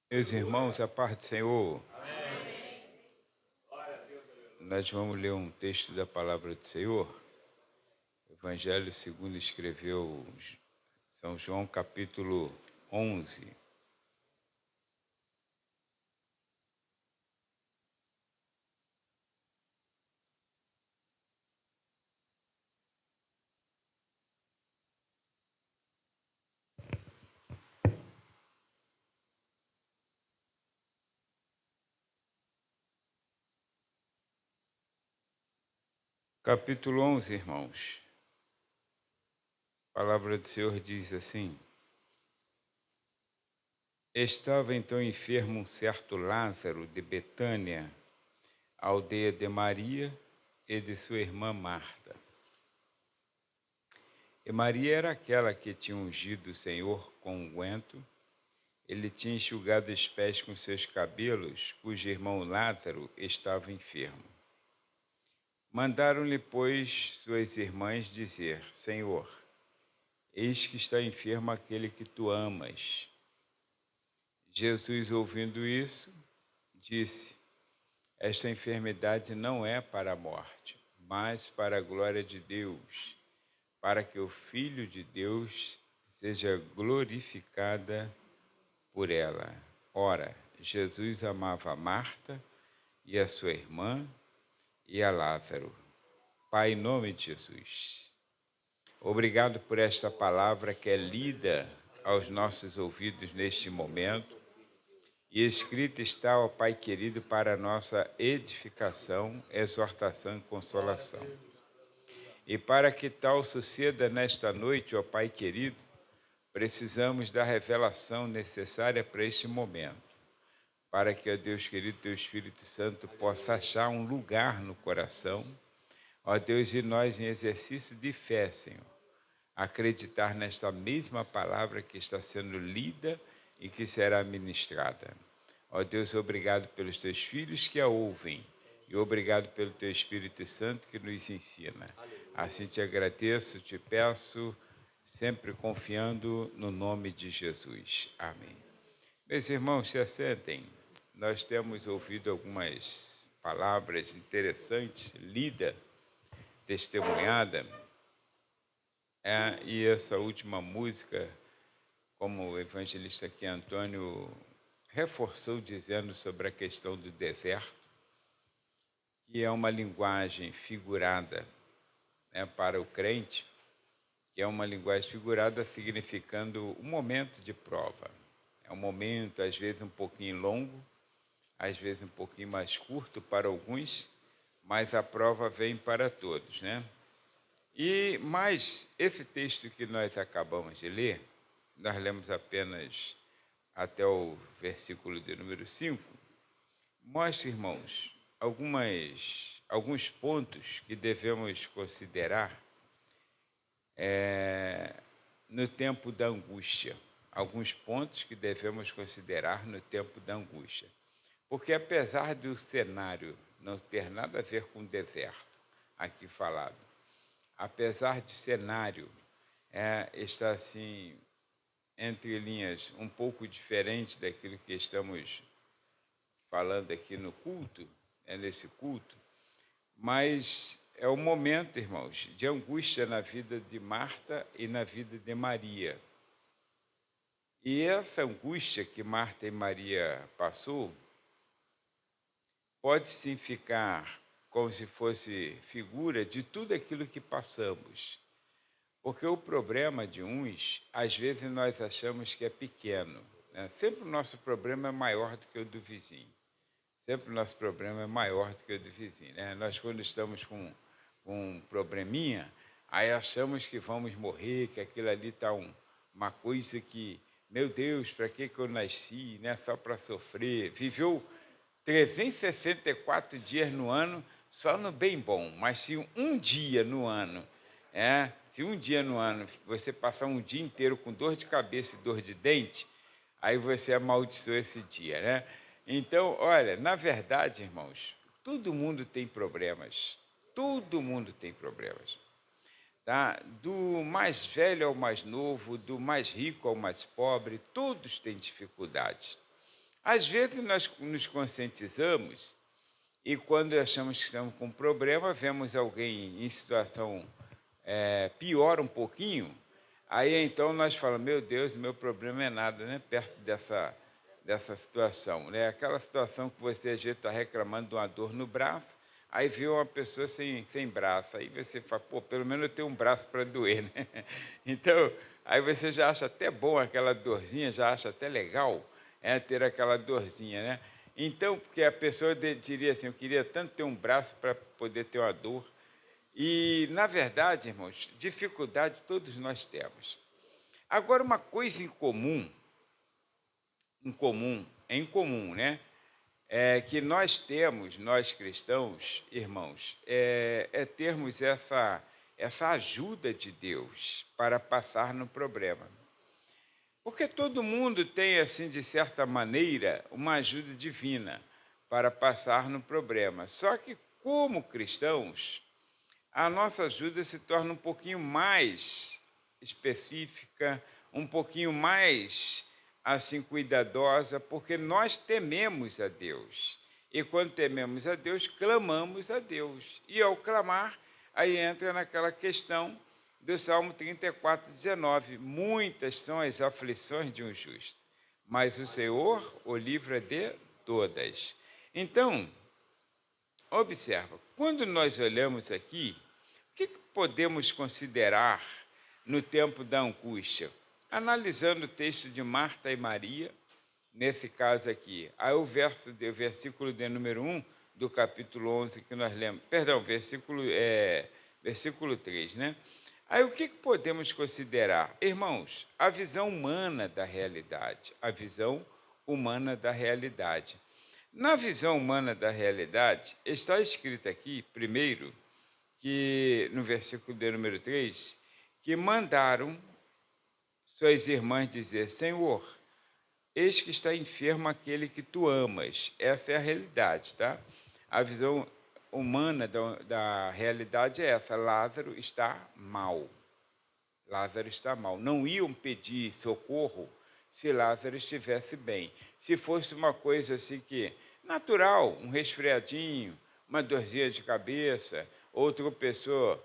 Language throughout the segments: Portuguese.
Meus irmãos, a paz do Senhor. Nós vamos ler um texto da palavra do Senhor. Evangelho segundo escreveu São João, capítulo 11. Capítulo 11, irmãos. A palavra do Senhor diz assim: Estava então enfermo um certo Lázaro de Betânia, a aldeia de Maria e de sua irmã Marta. E Maria era aquela que tinha ungido o Senhor com unguento. Ele tinha enxugado os pés com seus cabelos, cujo irmão Lázaro estava enfermo. Mandaram-lhe, pois, suas irmãs dizer: Senhor, eis que está enfermo aquele que tu amas. Jesus, ouvindo isso, disse: Esta enfermidade não é para a morte, mas para a glória de Deus, para que o Filho de Deus seja glorificada por ela. Ora, Jesus amava a Marta e a sua irmã e a Lázaro. Pai, em nome de Jesus, obrigado por esta palavra que é lida aos nossos ouvidos neste momento e escrita está, ó Pai querido, para a nossa edificação, exortação e consolação. E para que tal suceda nesta noite, ó Pai querido, precisamos da revelação necessária para este momento, para que, ó Deus querido, teu Espírito Santo possa achar um lugar no coração, ó Deus, e nós em exercício de fé, Senhor, acreditar nesta mesma palavra que está sendo lida e que será ministrada. Ó Deus, obrigado pelos teus filhos que a ouvem e obrigado pelo teu Espírito Santo que nos ensina. Assim te agradeço, te peço, sempre confiando no nome de Jesus. Amém. Meus irmãos, se assentem. Nós temos ouvido algumas palavras interessantes, lida, testemunhada, e essa última música, como o evangelista aqui Antônio reforçou dizendo sobre a questão do deserto, que é uma linguagem figurada, né, para o crente, que é uma linguagem figurada significando um momento de prova. É um momento, às vezes, um pouquinho longo, às vezes um pouquinho mais curto para alguns, mas a prova vem para todos, né? Mas esse texto que nós acabamos de ler, nós lemos apenas até o versículo de número 5, mostra, irmãos, alguns pontos que devemos considerar no tempo da angústia. Alguns pontos que devemos considerar no tempo da angústia. Porque apesar do cenário não ter nada a ver com o deserto, aqui falado, apesar do cenário estar assim, entre linhas, um pouco diferente daquilo que estamos falando aqui no culto, nesse culto, mas é o momento, irmãos, de angústia na vida de Marta e na vida de Maria. E essa angústia que Marta e Maria passou, pode sim ficar como se fosse figura de tudo aquilo que passamos. Porque o problema de uns, às vezes nós achamos que é pequeno, né? Sempre o nosso problema é maior do que o do vizinho. Sempre o nosso problema é maior do que o do vizinho, né? Nós, quando estamos com um probleminha, aí achamos que vamos morrer, que aquilo ali está uma coisa que, meu Deus, para que eu nasci, né? Só para sofrer. Viveu 364 dias no ano só no bem bom, mas se um dia no ano, se um dia no ano você passar um dia inteiro com dor de cabeça e dor de dente, aí você amaldiçoa esse dia, né? Então, olha, na verdade, irmãos, todo mundo tem problemas, todo mundo tem problemas, tá? Do mais velho ao mais novo, do mais rico ao mais pobre, todos têm dificuldades. Às vezes nós nos conscientizamos e quando achamos que estamos com um problema, vemos alguém em situação pior um pouquinho, aí então nós falamos, meu Deus, meu problema é nada, né? Perto dessa situação, né? Aquela situação que você às vezes está reclamando de uma dor no braço, aí vê uma pessoa sem braço, aí você fala, pô, pelo menos eu tenho um braço para doer, né? Então, aí você já acha até bom aquela dorzinha, já acha até legal ter aquela dorzinha, né? Então, porque a pessoa diria assim, eu queria tanto ter um braço para poder ter uma dor. E, na verdade, irmãos, dificuldade todos nós temos. Agora, uma coisa em comum, né? É que nós temos, nós cristãos, irmãos, termos essa ajuda de Deus para passar no problema. Porque todo mundo tem, assim, de certa maneira, uma ajuda divina para passar no problema. Só que, como cristãos, a nossa ajuda se torna um pouquinho mais específica, um pouquinho mais assim cuidadosa, porque nós tememos a Deus. E quando tememos a Deus, clamamos a Deus. E ao clamar, aí entra naquela questão do Salmo 34, 19. Muitas são as aflições de um justo, mas o Senhor o livra de todas. Então, observa, quando nós olhamos aqui, o que podemos considerar no tempo da angústia? Analisando o texto de Marta e Maria, nesse caso aqui, aí o versículo de número 1 do capítulo 11 que nós lemos, perdão, versículo 3, né? Aí o que podemos considerar? Irmãos, a visão humana da realidade, a visão humana da realidade. Na visão humana da realidade, está escrito aqui, primeiro, que no versículo de número 3, que mandaram suas irmãs dizer, Senhor, eis que está enfermo aquele que tu amas. Essa é a realidade, tá? A visão humana da realidade é essa, Lázaro está mal. Lázaro está mal. Não iam pedir socorro se Lázaro estivesse bem. Se fosse uma coisa assim que, natural, um resfriadinho, uma dorzinha de cabeça, ou tropeçou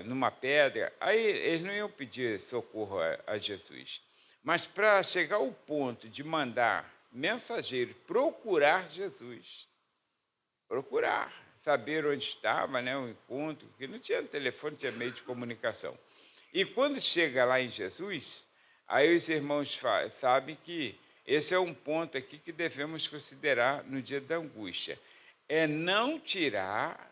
numa pedra, aí eles não iam pedir socorro a Jesus. Mas para chegar ao ponto de mandar mensageiros procurar Jesus, procurar, saber onde estava, né, o encontro, porque não tinha telefone, não tinha meio de comunicação. E quando chega lá em Jesus, aí os irmãos sabem que esse é um ponto aqui que devemos considerar no dia da angústia. É não tirar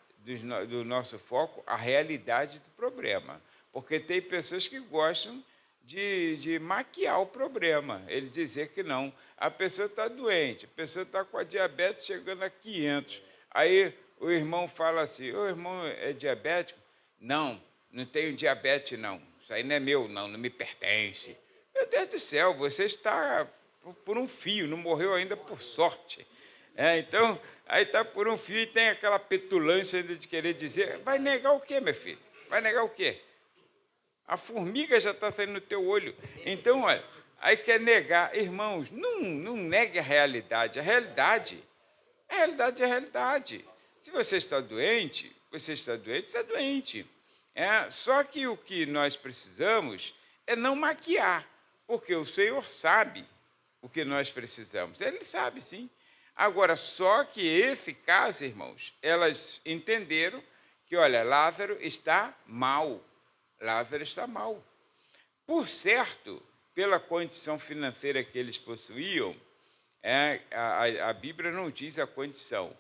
do nosso foco a realidade do problema. Porque tem pessoas que gostam de maquiar o problema. Ele dizer que não. A pessoa está doente, a pessoa está com a diabetes chegando a 500. Aí o irmão fala assim, o irmão é diabético? Não, não tenho diabetes não. Isso aí não é meu, não me pertence. Meu Deus do céu, você está por um fio, não morreu ainda por sorte. Então, aí está por um fio e tem aquela petulância ainda de querer dizer, vai negar o quê, meu filho? Vai negar o quê? A formiga já está saindo no teu olho. Então, olha, aí quer negar. Irmãos, não negue a realidade. A realidade é a realidade. Se você está doente, você está doente. Só que o que nós precisamos é não maquiar, porque o Senhor sabe o que nós precisamos. Ele sabe, sim. Agora, só que esse caso, irmãos, elas entenderam que, olha, Lázaro está mal. Lázaro está mal. Por certo, pela condição financeira que eles possuíam, a Bíblia não diz a condição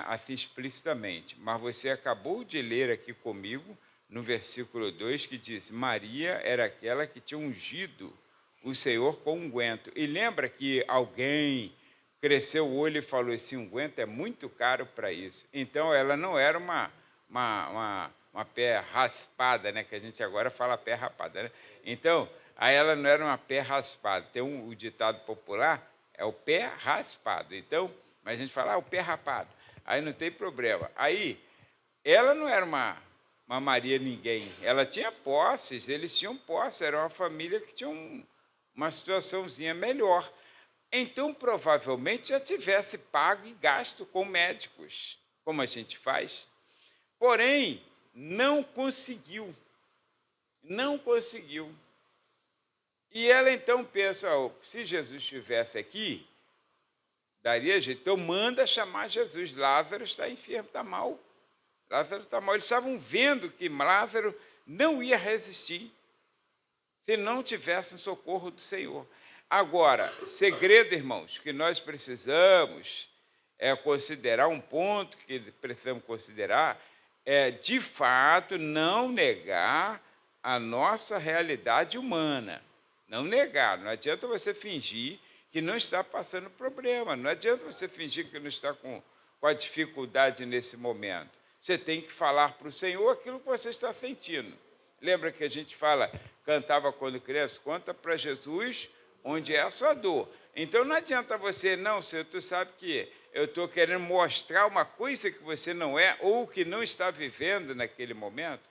assim explicitamente, mas você acabou de ler aqui comigo, no versículo 2, que diz, Maria era aquela que tinha ungido o Senhor com unguento. E lembra que alguém cresceu o olho e falou, esse unguento é muito caro para isso. Então, ela não era uma pé raspada, né? Que a gente agora fala pé rapada, né? Então, aí ela não era uma pé raspada. Tem o ditado popular, é o pé raspado. Então, mas a gente fala, o pé rapado. Aí não tem problema. Aí, ela não era uma Maria ninguém. Ela tinha posses, eles tinham posses, era uma família que tinha uma situaçãozinha melhor. então provavelmente já tivesse pago e gasto com médicos, como a gente faz. Porém, não conseguiu. Não conseguiu. E ela então pensa, se Jesus estivesse aqui, daria jeito. Então manda chamar Jesus. Lázaro está enfermo, está mal. Lázaro está mal. Eles estavam vendo que Lázaro não ia resistir se não tivesse socorro do Senhor. Agora, segredo, irmãos, que nós precisamos considerar, um ponto que precisamos considerar, é, de fato, não negar a nossa realidade humana. Não negar, não adianta você fingir que não está passando problema, não adianta você fingir que não está com a dificuldade nesse momento. Você tem que falar para o Senhor aquilo que você está sentindo. Lembra que a gente cantava quando criança, conta para Jesus onde é a sua dor. Então não adianta você, não, Senhor, tu sabe que eu estou querendo mostrar uma coisa que você não é ou que não está vivendo naquele momento.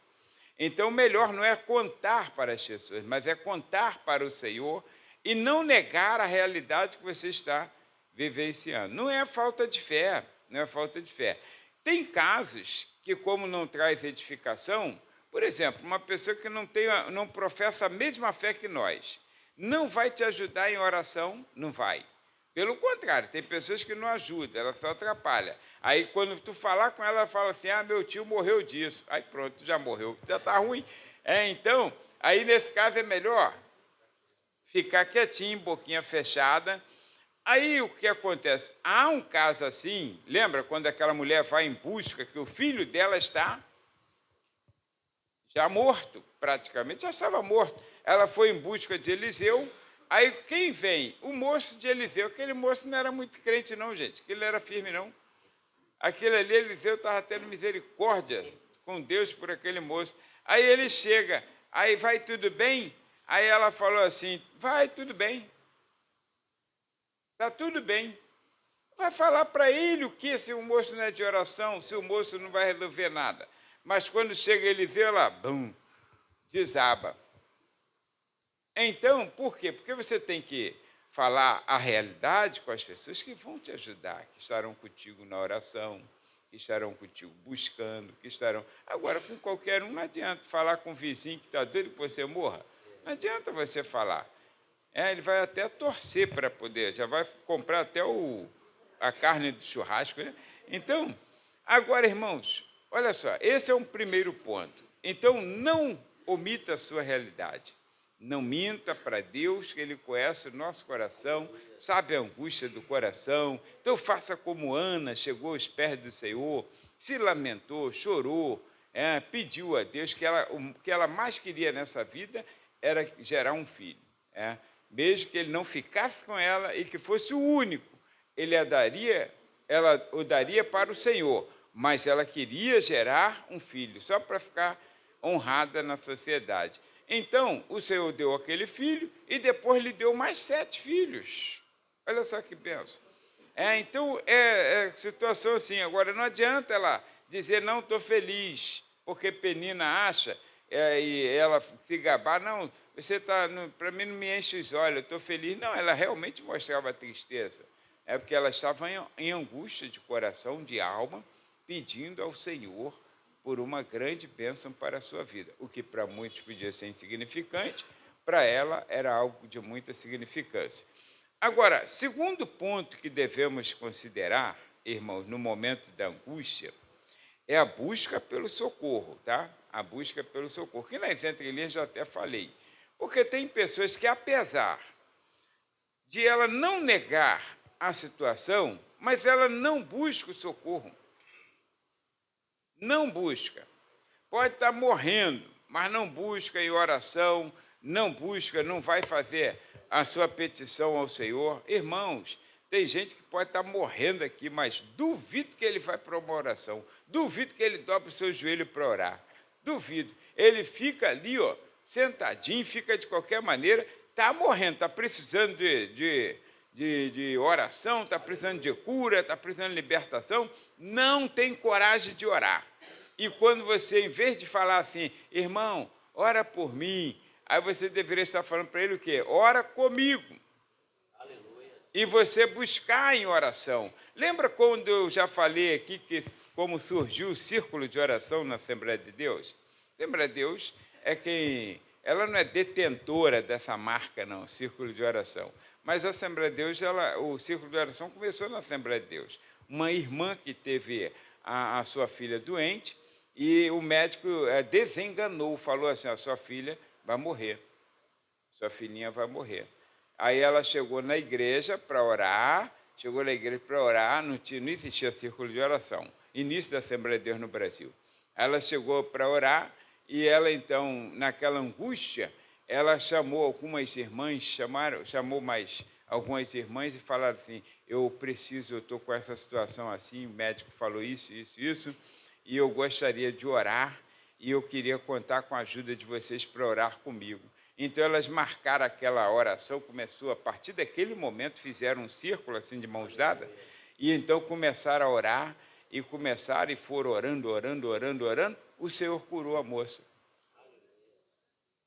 Então, melhor não é contar para as pessoas, mas é contar para o Senhor e não negar a realidade que você está vivenciando. Não é falta de fé, não é falta de fé. Tem casos que, como não traz edificação, por exemplo, uma pessoa que não professa a mesma fé que nós, não vai te ajudar em oração, não vai. Pelo contrário, tem pessoas que não ajudam, ela só atrapalha. Aí, quando tu falar com ela, ela fala assim, meu tio morreu disso. Aí pronto, já morreu, já está ruim. Então, aí nesse caso é melhor ficar quietinho, boquinha fechada. Aí o que acontece? Há um caso assim, lembra quando aquela mulher vai em busca, que o filho dela está já morto, praticamente, já estava morto. Ela foi em busca de Eliseu. Aí quem vem? O moço de Eliseu. Aquele moço não era muito crente não, gente. Aquele não era firme não. Aquele ali, Eliseu estava tendo misericórdia com Deus por aquele moço. Aí ele chega, aí vai tudo bem? Aí ela falou assim, vai tudo bem. Está tudo bem. Vai falar para ele o que se o moço não é de oração, se o moço não vai resolver nada. Mas quando chega Eliseu, ela, desaba. Então, por quê? Porque você tem que falar a realidade com as pessoas que vão te ajudar, que estarão contigo na oração, que estarão contigo buscando, que estarão... Agora, com qualquer um, não adianta falar com o vizinho que está doido que você morra. Não adianta você falar. Ele vai até torcer para poder, já vai comprar até a carne do churrasco. Né? Então, agora, irmãos, olha só, esse é um primeiro ponto. Então, não omita a sua realidade. Não minta para Deus, que Ele conhece o nosso coração, sabe a angústia do coração. Então faça como Ana, chegou aos pés do Senhor, se lamentou, chorou, pediu a Deus o que ela mais queria nessa vida era gerar um filho. Mesmo que ele não ficasse com ela e que fosse o único, ela o daria para o Senhor, mas ela queria gerar um filho, só para ficar honrada na sociedade. Então, o Senhor deu aquele filho e depois lhe deu mais 7 filhos. Olha só que benção. Então, é situação assim. Agora, não adianta ela dizer, não, estou feliz, porque Penina acha, e ela se gabar, não, você está, para mim não me enche os olhos, eu estou feliz. Não, ela realmente mostrava tristeza. É porque ela estava em angústia de coração, de alma, pedindo ao Senhor por uma grande bênção para a sua vida. O que para muitos podia ser insignificante, para ela era algo de muita significância. Agora, segundo ponto que devemos considerar, irmãos, no momento da angústia, é a busca pelo socorro, tá? A busca pelo socorro, que nas entrelinhas já até falei. Porque tem pessoas que, apesar de ela não negar a situação, mas ela não busca o socorro. Não busca. Pode estar morrendo, mas não busca em oração, não busca, não vai fazer a sua petição ao Senhor. Irmãos, tem gente que pode estar morrendo aqui, mas duvido que ele vai para uma oração. Duvido que ele dobre o seu joelho para orar. Duvido. Ele fica ali, sentadinho, fica de qualquer maneira, está morrendo, está precisando de oração, está precisando de cura, está precisando de libertação, não tem coragem de orar. E quando você, em vez de falar assim, irmão, ora por mim, aí você deveria estar falando para ele o quê? Ora comigo. Aleluia. e você buscar em oração. Lembra quando eu já falei aqui que como surgiu o círculo de oração na Assembleia de Deus? A Assembleia de Deus é quem... Ela não é detentora dessa marca, não, círculo de oração. Mas a Assembleia de Deus, o círculo de oração começou na Assembleia de Deus. Uma irmã que teve a sua filha doente e o médico desenganou, falou assim, a sua filha vai morrer, sua filhinha vai morrer. Aí ela chegou na igreja para orar, não existia círculo de oração, início da Assembleia de Deus no Brasil. Ela chegou para orar e ela, então, naquela angústia, ela chamou algumas irmãs, chamou mais algumas irmãs e falaram assim, eu estou com essa situação assim, o médico falou isso, e eu gostaria de orar, e eu queria contar com a ajuda de vocês para orar comigo. Então, elas marcaram aquela oração, começou, a partir daquele momento, fizeram um círculo assim de mãos dadas, e então começaram a orar, e foram orando, o Senhor curou a moça.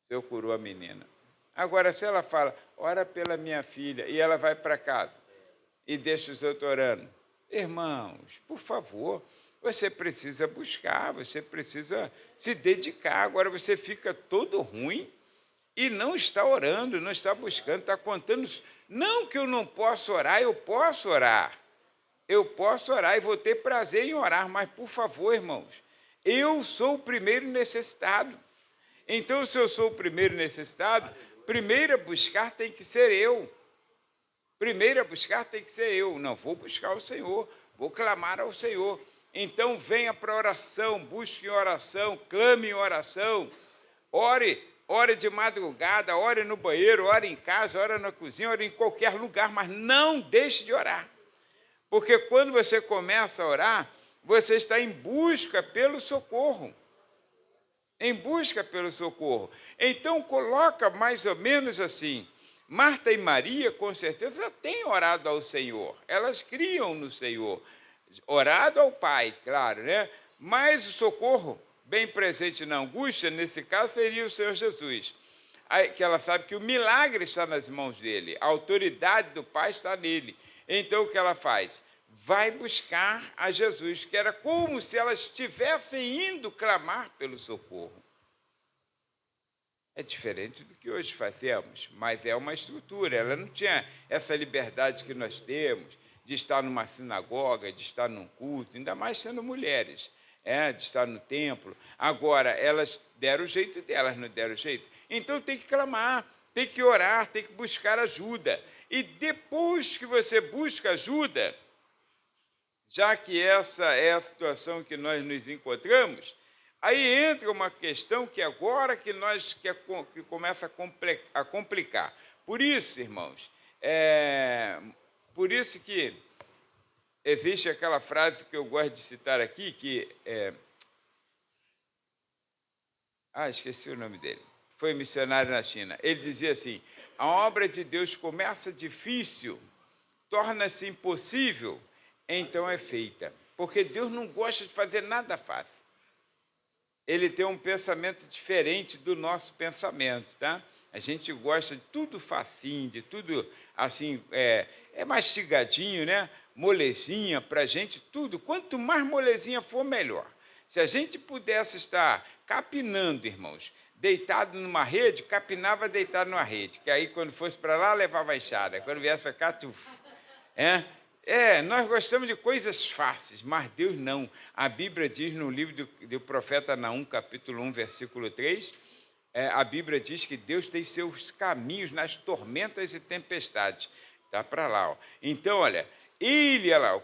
O Senhor curou a menina. Agora, se ela fala, ora pela minha filha, e ela vai para casa, e deixa os outros orando, irmãos, por favor, você precisa buscar, você precisa se dedicar. Agora você fica todo ruim, e não está orando, não está buscando, está contando. Não que eu não possa orar, eu posso orar. Eu posso orar e vou ter prazer em orar, mas, por favor, irmãos, eu sou o primeiro necessitado. Então, se eu sou o primeiro necessitado, primeiro a buscar tem que ser eu. Primeiro a buscar tem que ser eu. Não, vou buscar o Senhor, vou clamar ao Senhor. Então, venha para a oração, busque em oração, clame em oração, ore de madrugada, ore no banheiro, ore em casa, ore na cozinha, ore em qualquer lugar, mas não deixe de orar. Porque quando você começa a orar, você está em busca pelo socorro. Em busca pelo socorro. Então, coloca mais ou menos assim, Marta e Maria, com certeza, têm orado ao Senhor. Elas criam no Senhor. Orado ao Pai, claro, né? Mas o socorro, bem presente na angústia, nesse caso, seria o Senhor Jesus. Aí, que ela sabe que o milagre está nas mãos dele, a autoridade do Pai está nele. Então, o que ela faz? Vai buscar a Jesus, que era como se elas estivessem indo clamar pelo socorro. É diferente do que hoje fazemos, mas é uma estrutura. Ela não tinha essa liberdade que nós temos de estar numa sinagoga, de estar num culto, ainda mais sendo mulheres, de estar no templo. Agora, elas deram o jeito delas, não deram o jeito? Então, tem que clamar, tem que orar, tem que buscar ajuda. E depois que você busca ajuda, já que essa é a situação que nós nos encontramos, aí entra uma questão que agora que começa a complicar. Por isso, irmãos, por isso que existe aquela frase que eu gosto de citar aqui, que esqueci o nome dele. Foi missionário na China. Ele dizia assim, a obra de Deus começa difícil, torna-se impossível, então é feita. Porque Deus não gosta de fazer nada fácil. Ele tem um pensamento diferente do nosso pensamento, tá? A gente gosta de tudo facinho, de tudo assim, mastigadinho, né? Molezinha para a gente, tudo. Quanto mais molezinha for, melhor. Se a gente pudesse estar capinando, irmãos, deitado numa rede, capinava deitado numa rede, que aí quando fosse para lá, levava a enxada, quando viesse para cá, nós gostamos de coisas fáceis, mas Deus não. A Bíblia diz no livro do profeta Naum, capítulo 1, versículo 3, a Bíblia diz que Deus tem seus caminhos nas tormentas e tempestades. Está para lá. Ó. Então, olha,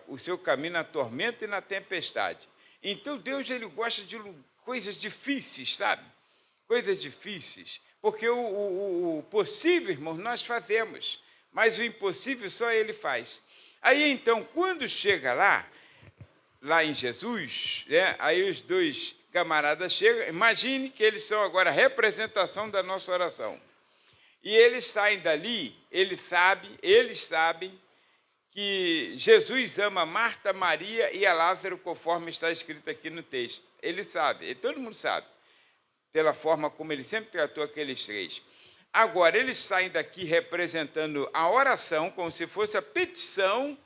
o seu caminho na tormenta e na tempestade. Então, Deus ele gosta de coisas difíceis, sabe? Coisas difíceis. Porque o possível, irmãos, nós fazemos, mas o impossível só Ele faz. Aí, então, quando chega lá em Jesus, aí os dois camaradas chegam, imagine que eles são agora a representação da nossa oração. E eles saem dali, eles sabem que Jesus ama Marta, Maria e a Lázaro, conforme está escrito aqui no texto. Ele sabe, todo mundo sabe, pela forma como ele sempre tratou aqueles três. Agora, eles saem daqui representando a oração, como se fosse a petição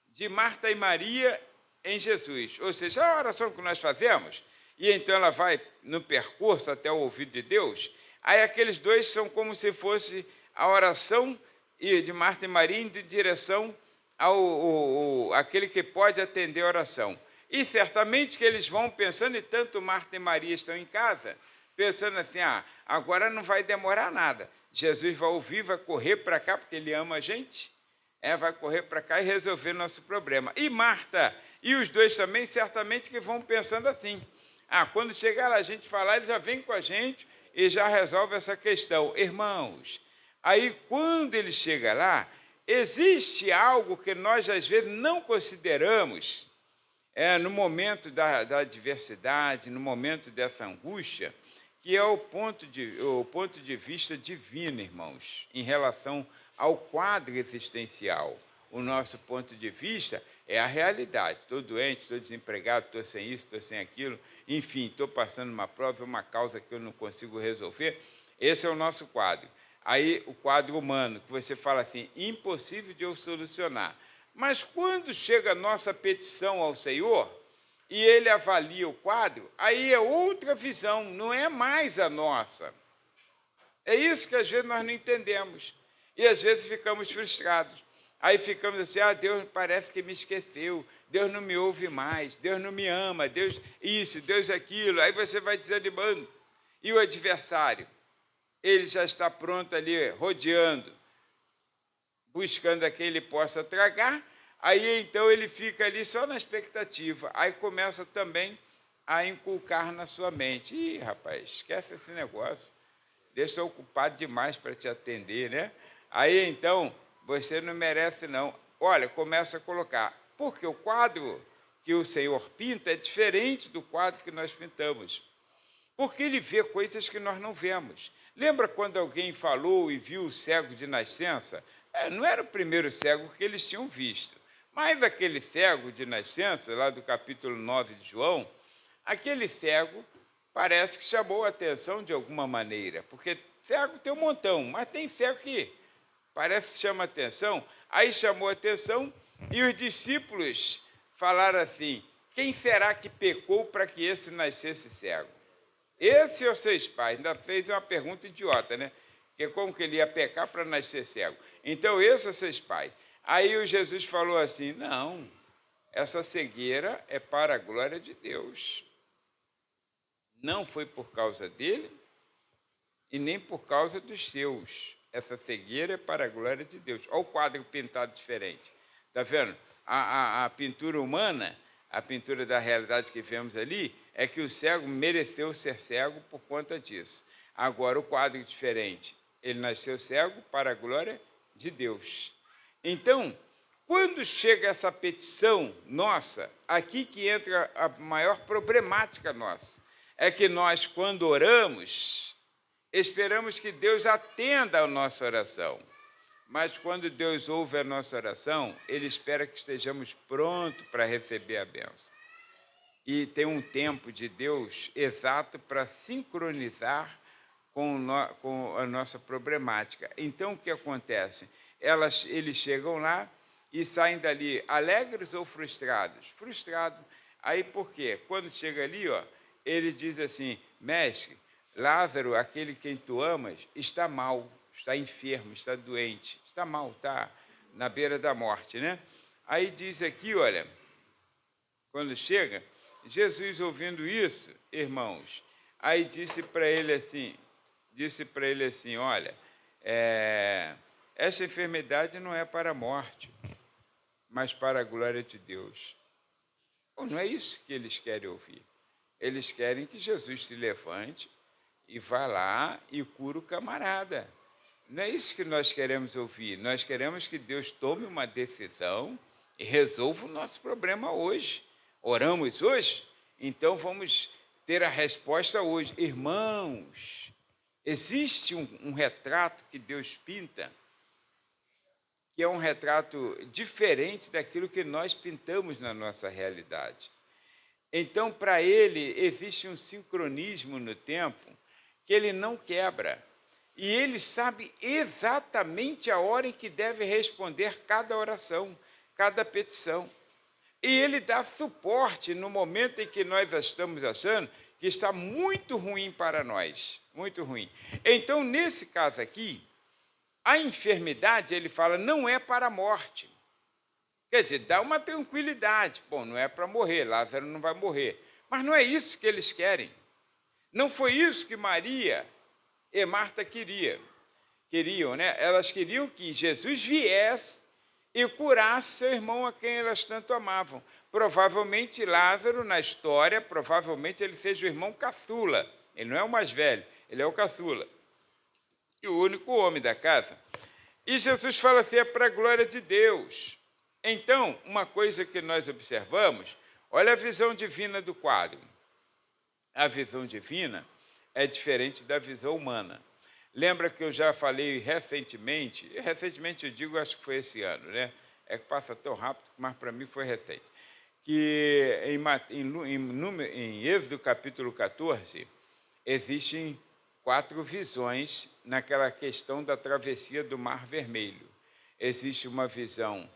de Marta e Maria em Jesus. Ou seja, a oração que nós fazemos, e então ela vai no percurso até o ouvido de Deus, aí aqueles dois são como se fosse a oração de Marta e Maria em direção àquele que pode atender a oração. E certamente que eles vão pensando, e tanto Marta e Maria estão em casa, pensando assim, agora não vai demorar nada. Jesus vai ouvir, vai correr para cá, porque ele ama a gente, vai correr para cá e resolver nosso problema. E Marta e os dois também, certamente que vão pensando assim, quando chegar lá a gente falar, ele já vem com a gente e já resolve essa questão. Irmãos, aí quando ele chega lá, existe algo que nós às vezes não consideramos, no momento da adversidade, no momento dessa angústia, que é o ponto de vista divino, irmãos, em relação ao quadro existencial. O nosso ponto de vista é a realidade. Estou doente, estou desempregado, estou sem isso, estou sem aquilo, enfim, estou passando uma prova, uma causa que eu não consigo resolver. Esse é o nosso quadro. Aí o quadro humano, que você fala assim, impossível de eu solucionar. Mas quando chega a nossa petição ao Senhor, e ele avalia o quadro, aí é outra visão, não é mais a nossa. É isso que às vezes nós não entendemos. E às vezes ficamos frustrados. Aí ficamos assim, Deus parece que me esqueceu, Deus não me ouve mais, Deus não me ama, Deus isso, Deus aquilo. Aí você vai desanimando. E o adversário? Ele já está pronto ali, rodeando, buscando a quem ele possa tragar. Aí, então, ele fica ali só na expectativa. Aí começa também a inculcar na sua mente. Ih, rapaz, esquece esse negócio. Deus está ocupado demais para te atender, né? Aí, então, você não merece, não. Olha, começa a colocar. Porque o quadro que o Senhor pinta é diferente do quadro que nós pintamos. Porque ele vê coisas que nós não vemos. Lembra quando alguém falou e viu o cego de nascença? Não era o primeiro cego que eles tinham visto. Mas aquele cego de nascença, lá do capítulo 9 de João, aquele cego parece que chamou a atenção de alguma maneira, porque cego tem um montão, mas tem cego que parece que chama a atenção. Aí chamou a atenção e os discípulos falaram assim, quem será que pecou para que esse nascesse cego? Esse ou seus pais? Ainda fez uma pergunta idiota, né? Porque como que ele ia pecar para nascer cego? Então, esse ou seus pais? Aí o Jesus falou assim, não, essa cegueira é para a glória de Deus. Não foi por causa dele e nem por causa dos seus. Essa cegueira é para a glória de Deus. Olha o quadro pintado diferente. Está vendo? A pintura humana, a pintura da realidade que vemos ali, é que o cego mereceu ser cego por conta disso. Agora, o quadro diferente. Ele nasceu cego para a glória de Deus. Então, quando chega essa petição nossa, aqui que entra a maior problemática nossa, é que nós, quando oramos, esperamos que Deus atenda a nossa oração. Mas quando Deus ouve a nossa oração, Ele espera que estejamos prontos para receber a bênção. E tem um tempo de Deus exato para sincronizar com a nossa problemática. Então, o que acontece? Eles chegam lá e saem dali alegres ou frustrados? Frustrados. Aí por quê? Quando chega ali, ele diz assim, mestre, Lázaro, aquele quem tu amas, está mal, está enfermo, está doente, está mal, está na beira da morte, né? Aí diz aqui, olha, quando chega, Jesus ouvindo isso, irmãos, aí disse para ele assim, olha, essa enfermidade não é para a morte, mas para a glória de Deus. Bom, não é isso que eles querem ouvir. Eles querem que Jesus se levante e vá lá e cura o camarada. Não é isso que nós queremos ouvir. Nós queremos que Deus tome uma decisão e resolva o nosso problema hoje. Oramos hoje? Então vamos ter a resposta hoje. Irmãos, existe um retrato que Deus pinta, que é um retrato diferente daquilo que nós pintamos na nossa realidade. Então, para ele, existe um sincronismo no tempo que ele não quebra. E ele sabe exatamente a hora em que deve responder cada oração, cada petição. E ele dá suporte no momento em que nós estamos achando que está muito ruim para nós, muito ruim. Então, nesse caso aqui, a enfermidade, ele fala, não é para a morte. Quer dizer, dá uma tranquilidade. Bom, não é para morrer, Lázaro não vai morrer. Mas não é isso que eles querem. Não foi isso que Maria e Marta queriam, né? Elas queriam que Jesus viesse e curasse seu irmão a quem elas tanto amavam. Provavelmente Lázaro, na história, provavelmente ele seja o irmão caçula. Ele não é o mais velho, ele é o caçula. E o único homem da casa. E Jesus fala assim, é para a glória de Deus. Então, uma coisa que nós observamos, olha a visão divina do quadro. A visão divina é diferente da visão humana. Lembra que eu já falei recentemente eu digo, acho que foi esse ano, né? É que passa tão rápido, mas para mim foi recente. Que em Êxodo capítulo 14, existem 4 visões naquela questão da travessia do Mar Vermelho. Existe uma visão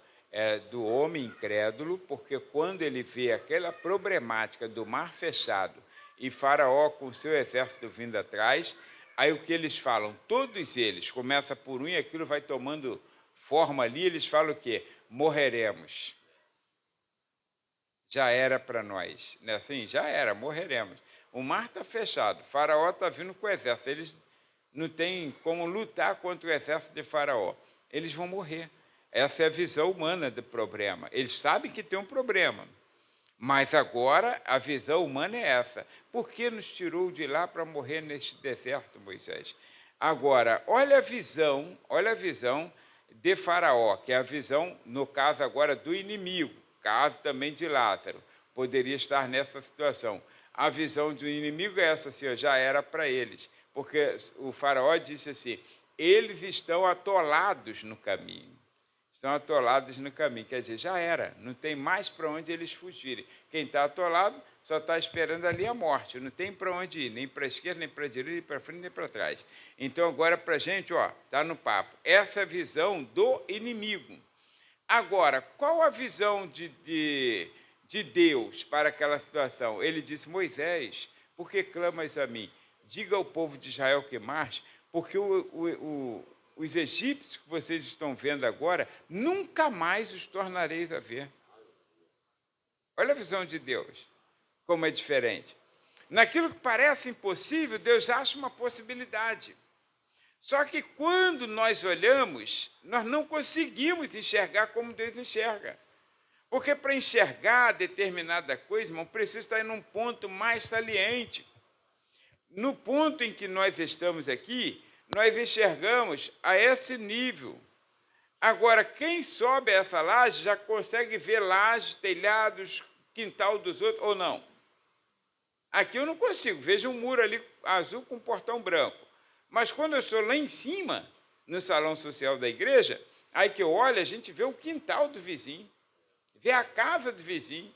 do homem incrédulo, porque quando ele vê aquela problemática do mar fechado e Faraó com seu exército vindo atrás, aí o que eles falam? Todos eles, começa por um e aquilo vai tomando forma ali, eles falam o quê? Morreremos. Já era para nós, né? Assim, já era, morreremos. O mar está fechado, Faraó está vindo com o exército, eles não têm como lutar contra o exército de Faraó, eles vão morrer. Essa é a visão humana do problema. Eles sabem que tem um problema, mas agora a visão humana é essa. Por que nos tirou de lá para morrer neste deserto, Moisés? Agora, olha a visão de Faraó, que é a visão, no caso agora, do inimigo, caso também de Lázaro, poderia estar nessa situação. A visão do inimigo é essa, assim, já era para eles, porque o Faraó disse assim, eles estão atolados no caminho. Estão atolados no caminho, quer dizer, já era, não tem mais para onde eles fugirem. Quem está atolado só está esperando ali a morte, não tem para onde ir, nem para a esquerda, nem para a direita, nem para frente, nem para trás. Então, agora, para a gente, está no papo. Essa é a visão do inimigo. Agora, qual a visão de Deus para aquela situação? Ele disse, Moisés, por que clamas a mim? Diga ao povo de Israel que marche, porque os egípcios que vocês estão vendo agora, nunca mais os tornareis a ver. Olha a visão de Deus, como é diferente. Naquilo que parece impossível, Deus acha uma possibilidade. Só que quando nós olhamos, nós não conseguimos enxergar como Deus enxerga. Porque para enxergar determinada coisa, irmão, precisa estar em um ponto mais saliente. No ponto em que nós estamos aqui, nós enxergamos a esse nível. Agora, quem sobe essa laje já consegue ver lajes, telhados, quintal dos outros, ou não? Aqui eu não consigo, vejo um muro ali azul com um portão branco. Mas quando eu estou lá em cima, no salão social da igreja, aí que eu olho, a gente vê o quintal do vizinho, vê a casa do vizinho.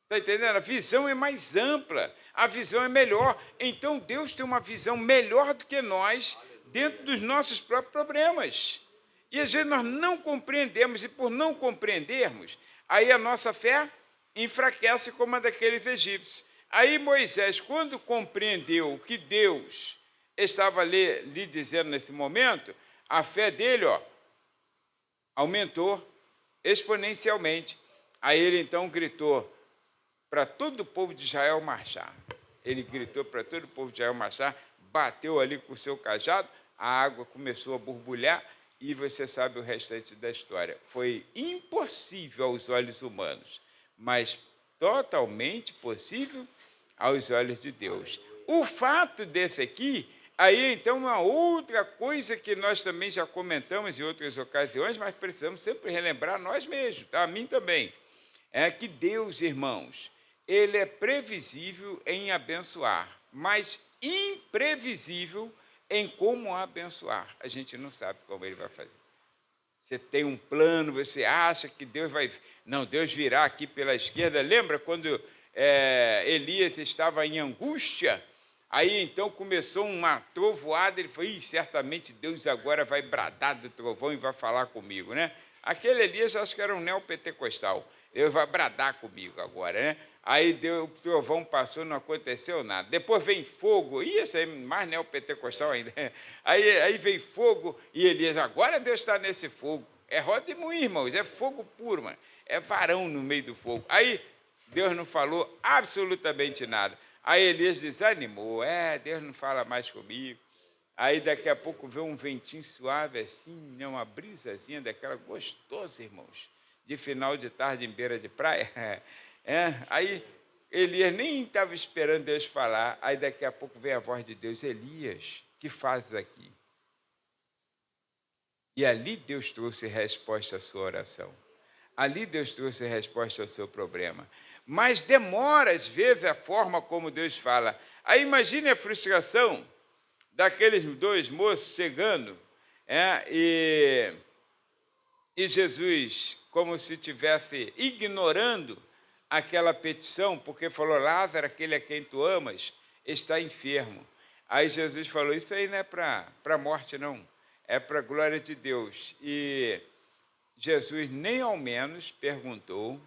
Está entendendo? A visão é mais ampla, a visão é melhor. Então, Deus tem uma visão melhor do que nós, dentro dos nossos próprios problemas. E, às vezes, nós não compreendemos, e por não compreendermos, aí a nossa fé enfraquece como a daqueles egípcios. Aí, Moisés, quando compreendeu o que Deus estava lhe dizendo nesse momento, a fé dele aumentou exponencialmente. Aí ele, então, gritou para todo o povo de Israel marchar. Ele gritou para todo o povo de Israel marchar, bateu ali com o seu cajado, a água começou a borbulhar e você sabe o restante da história. Foi impossível aos olhos humanos, mas totalmente possível aos olhos de Deus. O fato desse aqui, aí então uma outra coisa que nós também já comentamos em outras ocasiões, mas precisamos sempre relembrar nós mesmos, tá? A mim também, é que Deus, irmãos, ele é previsível em abençoar, mas imprevisível em como abençoar. A gente não sabe como ele vai fazer. Você tem um plano, você acha que Deus vai... Não, Deus virá aqui pela esquerda. Lembra quando Elias estava em angústia? Aí, então, começou uma trovoada, ele falou, certamente Deus agora vai bradar do trovão e vai falar comigo, né? Aquele Elias, acho que era um neopentecostal, ele vai bradar comigo agora, né? Aí o trovão passou, não aconteceu nada. Depois vem fogo, isso aí mais neopentecostal ainda. Aí vem fogo e Elias, agora Deus está nesse fogo. É roda de moinho, irmãos, é fogo puro, mano. É varão no meio do fogo. Aí Deus não falou absolutamente nada. Aí Elias desanimou, Deus não fala mais comigo. Aí daqui a pouco veio um ventinho suave assim, né, uma brisazinha daquela gostosa, irmãos, de final de tarde em beira de praia. Aí Elias nem estava esperando Deus falar, aí daqui a pouco veio a voz de Deus, Elias, que fazes aqui? E ali Deus trouxe resposta à sua oração. Ali Deus trouxe resposta ao seu problema. Mas demora, às vezes, a forma como Deus fala. Aí imagine a frustração daqueles dois moços chegando, e Jesus, como se estivesse ignorando aquela petição, porque falou, Lázaro, aquele a quem tu amas, está enfermo. Aí Jesus falou, isso aí não é para a morte, não, é para a glória de Deus. E Jesus nem ao menos perguntou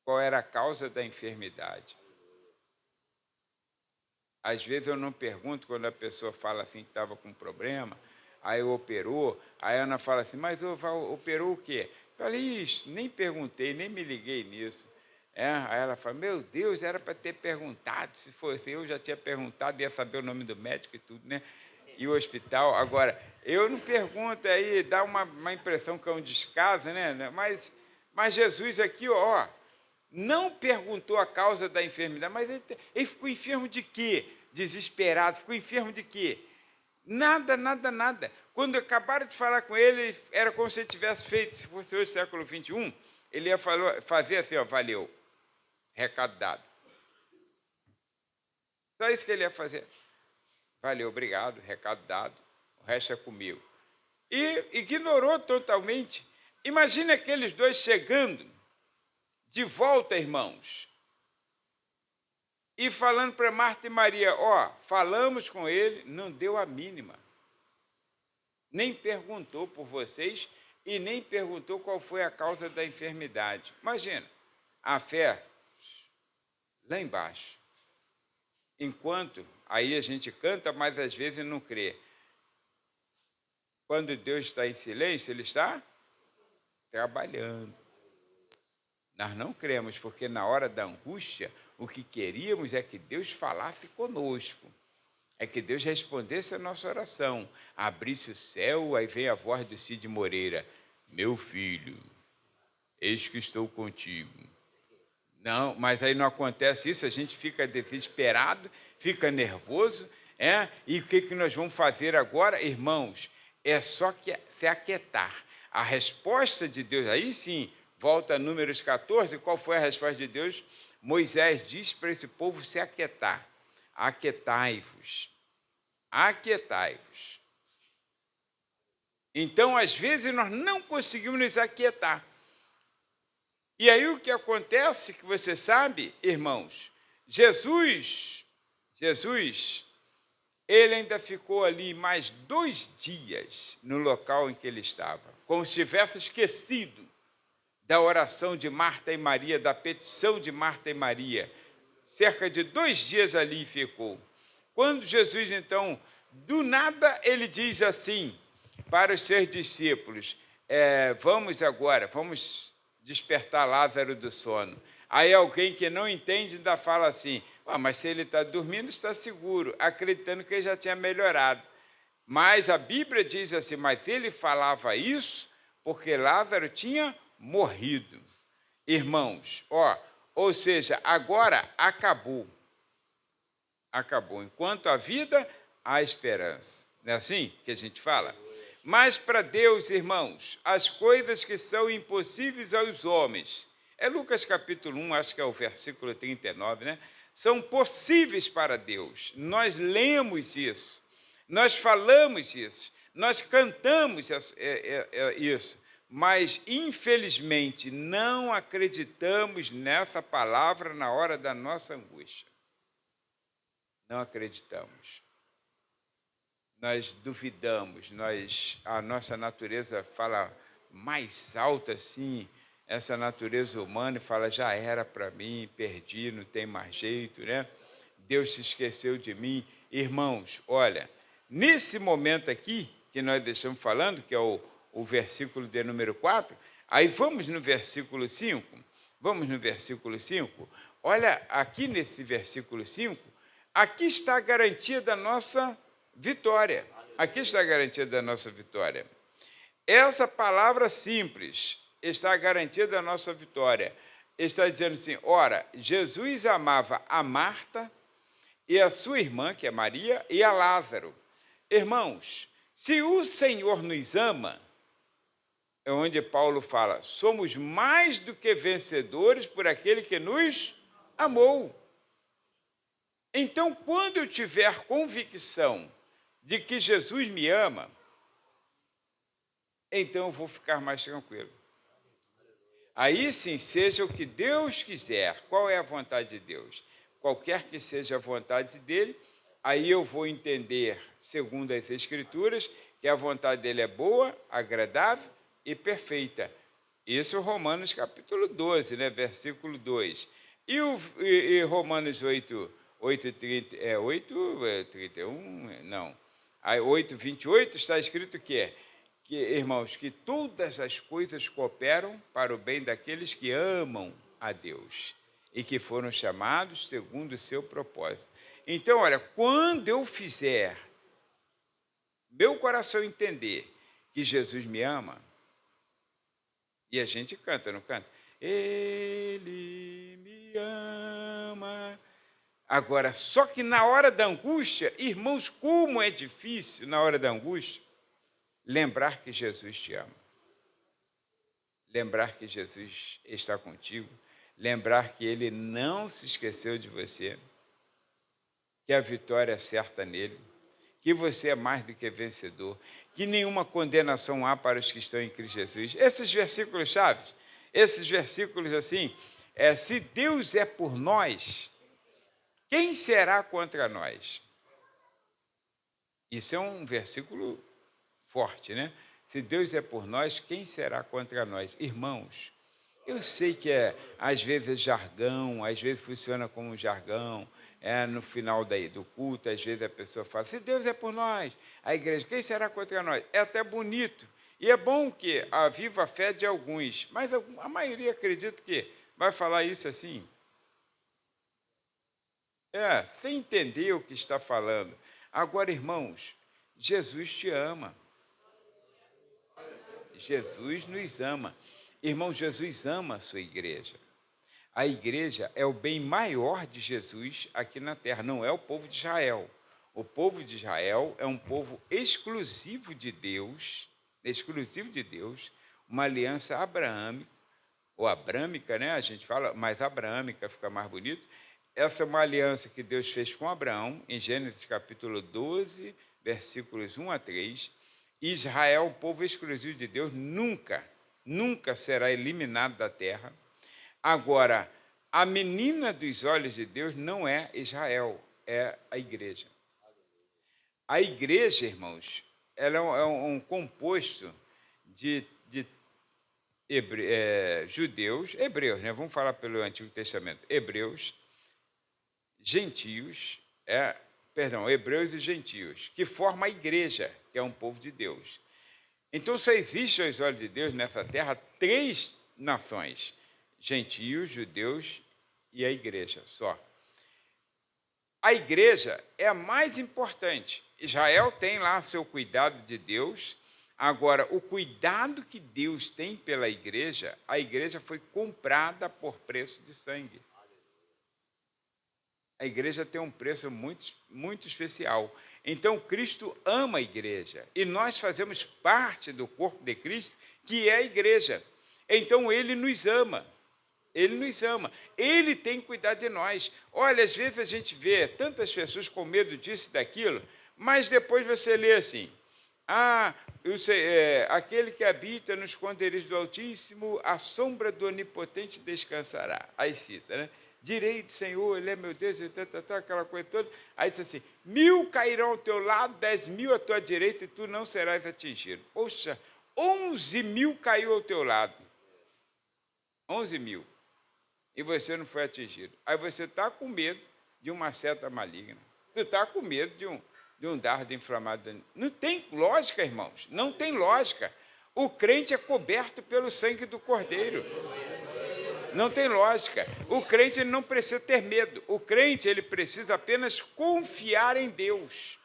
qual era a causa da enfermidade. Às vezes eu não pergunto quando a pessoa fala assim que estava com problema, aí operou, aí a Ana fala assim, mas operou o quê? Eu falei, isso, nem perguntei, nem me liguei nisso. Aí ela fala, meu Deus, era para ter perguntado, se fosse eu já tinha perguntado, ia saber o nome do médico e tudo, né? E o hospital. Agora, eu não pergunto, aí dá uma impressão que é um descaso, né? Mas Jesus aqui, não perguntou a causa da enfermidade, mas ele ficou enfermo de quê? Desesperado, ficou enfermo de quê? Nada, nada, nada. Quando acabaram de falar com ele, era como se ele tivesse feito, se fosse hoje, século XXI, ele ia fazer assim, valeu, recado dado. Só isso que ele ia fazer. Valeu, obrigado, recado dado, o resto é comigo. E ignorou totalmente. Imagine aqueles dois chegando, de volta, irmãos, e falando para Marta e Maria, falamos com ele, não deu a mínima. Nem perguntou por vocês e nem perguntou qual foi a causa da enfermidade. Imagina, a fé lá embaixo. Enquanto, aí a gente canta, mas às vezes não crê. Quando Deus está em silêncio, Ele está trabalhando. Nós não cremos, porque na hora da angústia, o que queríamos é que Deus falasse conosco, é que Deus respondesse a nossa oração, abrisse o céu, aí vem a voz do Cid Moreira, meu filho, eis que estou contigo. Não, mas aí não acontece isso, a gente fica desesperado, fica nervoso, e o que nós vamos fazer agora, irmãos? É só que se aquietar. A resposta de Deus, aí sim, volta a Números 14, qual foi a resposta de Deus? Moisés diz para esse povo se aquietar. Aquietai-vos. Aquietai-vos. Então, às vezes, nós não conseguimos nos aquietar. E aí o que acontece, que você sabe, irmãos, Jesus, ele ainda ficou ali mais 2 dias no local em que ele estava, como se tivesse esquecido da oração de Marta e Maria, da petição de Marta e Maria. Cerca de 2 dias ali ficou. Quando Jesus, então, do nada, ele diz assim para os seus discípulos, vamos agora, vamos despertar Lázaro do sono. Aí alguém que não entende ainda fala assim, mas se ele está dormindo, está seguro, acreditando que ele já tinha melhorado. Mas a Bíblia diz assim, mas ele falava isso porque Lázaro tinha morrido. Irmãos, ou seja, agora acabou. Acabou. Enquanto há vida, há esperança. Não é assim que a gente fala? Mas para Deus, irmãos, as coisas que são impossíveis aos homens, Lucas capítulo 1, acho que é o versículo 39, né? São possíveis para Deus. Nós lemos isso, nós falamos isso, nós cantamos isso, mas, infelizmente, não acreditamos nessa palavra na hora da nossa angústia. não acreditamos. Nós duvidamos, a nossa natureza fala mais alto assim, essa natureza humana, e fala, já era para mim, perdi, não tem mais jeito, né? Deus se esqueceu de mim. Irmãos, olha, nesse momento aqui, que nós estamos falando, que é o versículo de número 4, aí vamos no versículo 5, olha, aqui nesse versículo 5, aqui está a garantia da nossa vitória. Aqui está a garantia da nossa vitória. Essa palavra simples está a garantia da nossa vitória. Está dizendo assim, ora, Jesus amava a Marta e a sua irmã, que é Maria, e a Lázaro. Irmãos, se o Senhor nos ama, é onde Paulo fala, somos mais do que vencedores por aquele que nos amou. Então, quando eu tiver convicção de que Jesus me ama, então eu vou ficar mais tranquilo. Aí sim, seja o que Deus quiser. Qual é a vontade de Deus? Qualquer que seja a vontade dele, aí eu vou entender, segundo as Escrituras, que a vontade dele é boa, agradável e perfeita. Isso Romanos capítulo 12, né, versículo 2. E Romanos 31, não. 8:28 está escrito que irmãos, que todas as coisas cooperam para o bem daqueles que amam a Deus e que foram chamados segundo o seu propósito. Então, olha, quando eu fizer meu coração entender que Jesus me ama, e a gente canta, não canta? Ele me ama. Agora, só que na hora da angústia, irmãos, como é difícil na hora da angústia, lembrar que Jesus te ama. Lembrar que Jesus está contigo. Lembrar que Ele não se esqueceu de você. Que a vitória é certa nele. Que você é mais do que vencedor. Que nenhuma condenação há para os que estão em Cristo Jesus. Esses versículos chaves, esses versículos assim, se Deus é por nós, quem será contra nós? Isso é um versículo forte, né? Se Deus é por nós, quem será contra nós? Irmãos, eu sei que às vezes é jargão, às vezes funciona como um jargão, no final do culto, às vezes a pessoa fala, se Deus é por nós, a igreja, quem será contra nós? É até bonito, e é bom que aviva a fé de alguns, mas a maioria acredita que vai falar isso assim, sem entender o que está falando. Agora, irmãos, Jesus te ama. Jesus nos ama. Irmão, Jesus ama a sua igreja. A igreja é o bem maior de Jesus aqui na terra, não é o povo de Israel. O povo de Israel é um povo exclusivo de Deus, uma aliança abraâmica, ou abrâmica, né? A gente fala, mas abraâmica fica mais bonito. Essa é uma aliança que Deus fez com Abraão, em Gênesis capítulo 12, versículos 1 a 3. Israel, o povo exclusivo de Deus, nunca será eliminado da terra. Agora, a menina dos olhos de Deus não é Israel, é a igreja. A igreja, irmãos, ela é um composto de hebreus, né? Vamos falar pelo Antigo Testamento, hebreus e gentios, que formam a igreja, que é um povo de Deus. Então, só existe aos olhos de Deus nessa terra 3 nações, gentios, judeus e a igreja, só. A igreja é a mais importante. Israel tem lá seu cuidado de Deus. Agora, o cuidado que Deus tem pela igreja, a igreja foi comprada por preço de sangue. A igreja tem um preço muito, muito especial. Então, Cristo ama a igreja. E nós fazemos parte do corpo de Cristo, que é a igreja. Então, Ele nos ama. Ele nos ama. Ele tem cuidado de nós. Olha, às vezes a gente vê tantas pessoas com medo disso e daquilo, mas depois você lê assim, aquele que habita no esconderijo do Altíssimo, a sombra do Onipotente descansará. Aí cita, né? direito, Senhor, Ele é meu Deus, e aquela coisa toda. Aí disse assim, 1000 cairão ao teu lado, 10.000 à tua direita, e tu não serás atingido. Poxa, 11.000 caiu ao teu lado. 11.000. E você não foi atingido. Aí você está com medo de uma seta maligna. Tu está com medo de um dardo inflamado. Não tem lógica, irmãos. Não tem lógica. O crente é coberto pelo sangue do Cordeiro. Não tem lógica. O crente ele não precisa ter medo. O crente ele precisa apenas confiar em Deus.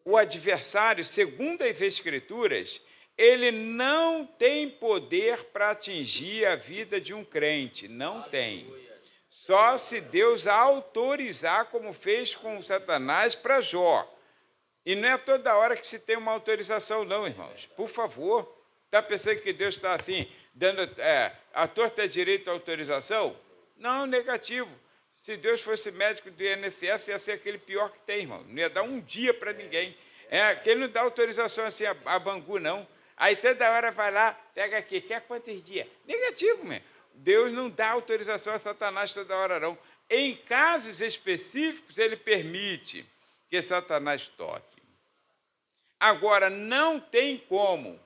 O adversário, segundo as Escrituras, ele não tem poder para atingir a vida de um crente. Não tem. Só se Deus autorizar, como fez com Satanás para Jó. E não é toda hora que se tem uma autorização, não, irmãos. Por favor. Está pensando que Deus está assim, dando a torta direito à autorização? Não, negativo. Se Deus fosse médico do INSS, ia ser aquele pior que tem, irmão. Não ia dar um dia para ninguém. Que ele não dá autorização assim a Bangu, não. Aí toda hora vai lá, pega aqui, quer quantos dias? Negativo, mesmo. Deus não dá autorização a Satanás toda hora, não. Em casos específicos, ele permite que Satanás toque. Agora, não tem como,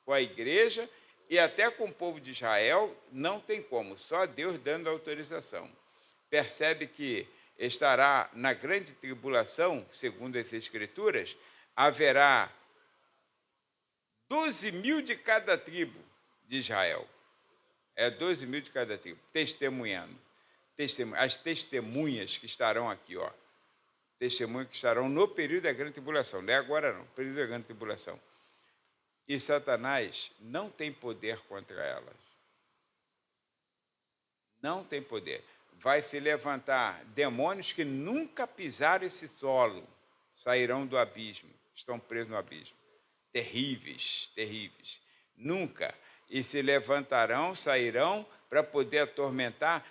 com a igreja e até com o povo de Israel, não tem como, só Deus dando autorização. Percebe que estará na grande tribulação, segundo as Escrituras, haverá 12.000 de cada tribo de Israel. 12.000 de cada tribo, testemunhando. As testemunhas que estarão aqui, testemunhas que estarão no período da grande tribulação, não é agora não, período da grande tribulação. E Satanás não tem poder contra elas. Não tem poder. Vai se levantar demônios que nunca pisaram esse solo, sairão do abismo, estão presos no abismo. Terríveis, terríveis. Nunca. E se levantarão, sairão para poder atormentar,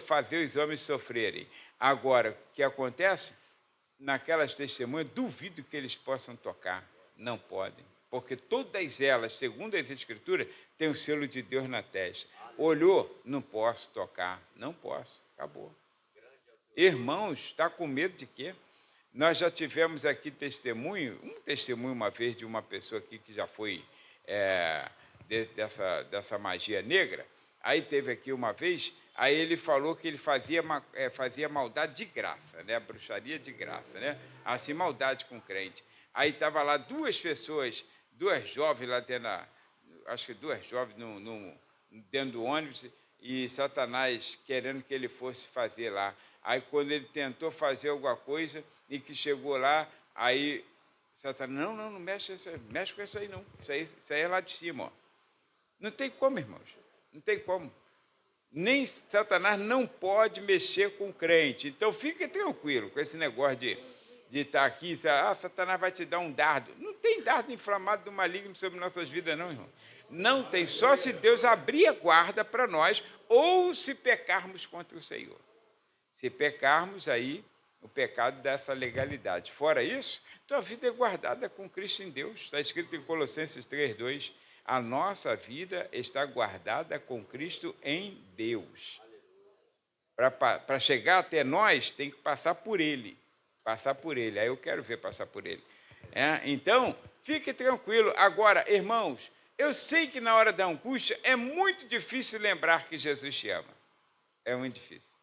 fazer os homens sofrerem. Agora, o que acontece? Naquelas testemunhas, duvido que eles possam tocar. Não podem. Porque todas elas, segundo as Escrituras, têm o selo de Deus na testa. Olhou, não posso tocar. Não posso. Acabou. Irmãos, está com medo de quê? Nós já tivemos aqui um testemunho uma vez de uma pessoa aqui que já foi dessa magia negra. Aí teve aqui uma vez, aí ele falou que ele fazia maldade de graça, né? Bruxaria de graça, né? Assim, maldade com crente. Aí estava lá duas pessoas, duas jovens lá dentro, acho que duas jovens dentro do ônibus, e Satanás querendo que ele fosse fazer lá. Aí quando ele tentou fazer alguma coisa e que chegou lá, aí Satanás, não mexe com isso aí não, isso aí é lá de cima, ó. Não tem como, irmãos, não tem como. Nem Satanás não pode mexer com o crente. Então fique tranquilo com esse negócio de estar aqui, Satanás vai te dar um dardo. Não tem dardo inflamado do maligno sobre nossas vidas, não, irmão. Não tem, só se Deus abrir a guarda para nós ou se pecarmos contra o Senhor. Se pecarmos, aí o pecado dessa legalidade. Fora isso, tua vida é guardada com Cristo em Deus. Está escrito em Colossenses 3:2. A nossa vida está guardada com Cristo em Deus. Para chegar até nós, tem que passar por Ele. Passar por Ele. Aí eu quero ver passar por Ele. Então, fique tranquilo. Agora, irmãos, eu sei que na hora da angústia é muito difícil lembrar que Jesus te ama. É muito difícil.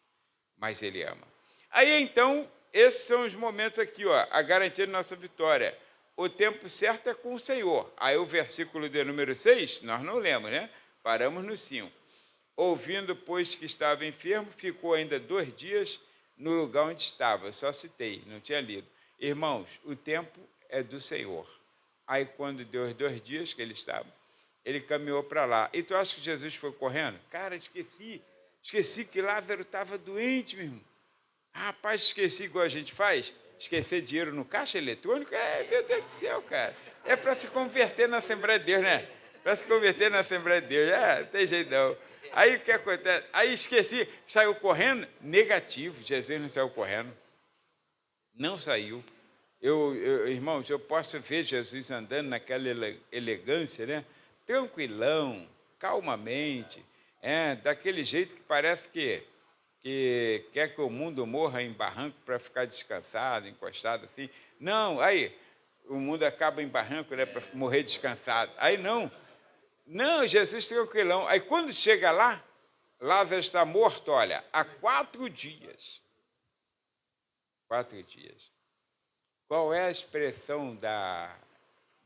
Mas Ele ama. Aí, então, esses são os momentos aqui, a garantia de nossa vitória. O tempo certo é com o Senhor. Aí o versículo de número 6, nós não lemos, né? Paramos no 5. Ouvindo, pois, que estava enfermo, ficou ainda 2 dias no lugar onde estava. Eu só citei, não tinha lido. Irmãos, o tempo é do Senhor. Aí, quando deu os 2 dias que ele estava, ele caminhou para lá. E tu acha que Jesus foi correndo? Cara, esqueci que Lázaro estava doente, meu irmão. Rapaz, esqueci igual a gente faz. Esquecer dinheiro no caixa eletrônico? Meu Deus do céu, cara. É para se converter na Assembleia de Deus, né? Para se converter na Assembleia de Deus. Não tem jeito não. Aí o que acontece? Aí esqueci, saiu correndo? Negativo, Jesus não saiu correndo. Não saiu. Irmãos, eu posso ver Jesus andando naquela elegância, né? Tranquilão, calmamente. daquele jeito que parece que quer que o mundo morra em barranco para ficar descansado, encostado assim. Não, aí o mundo acaba em barranco, né, para morrer descansado. Aí não, não, Jesus tranquilão. Aí quando chega lá, Lázaro está morto, olha, há 4 dias. 4 dias. Qual é a expressão da